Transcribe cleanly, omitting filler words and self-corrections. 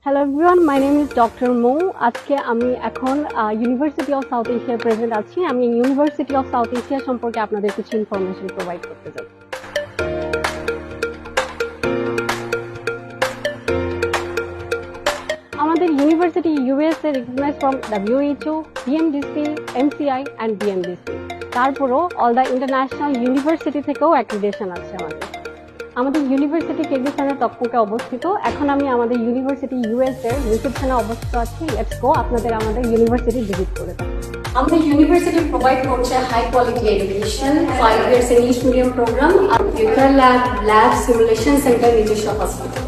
Hello everyone, my name is Dr. Mo. আজকে আমি এখন ইউনিভার্সিটি অফ সাউথ এশিয়ার প্রেজেন্ট আছি। আমি ইউনিভার্সিটি অফ সাউথ এশিয়া সম্পর্কে আপনাদের কিছু ইনফরমেশন প্রোভাইড করতে যাচ্ছি। আমাদের university USA recognise from WHO, BMDC, MCI and BMDC। তারপরও অল দ্য ইন্টারন্যাশনাল ইউনিভার্সিটি থেকেও অ্যাক্রিডিটেশন আছে আমাদের ইউনিভার্সিটি কেগিস্তানের তকমুকে অবস্থিত। এখন আমি আমাদের ইউনিভার্সিটি ইউএসএ রিসেপশনে অবস্থিত আছি। লেটস গো আপনাদের আমাদের ইউনিভার্সিটি ভিজিট করে দেব। আমাদের ইউনিভার্সিটি প্রোভাইড করছে high quality education, 5 years English medium programme আর পেপার ল্যাব, সিমুলেশন সেন্টার, নিজস্ব হসপিটাল।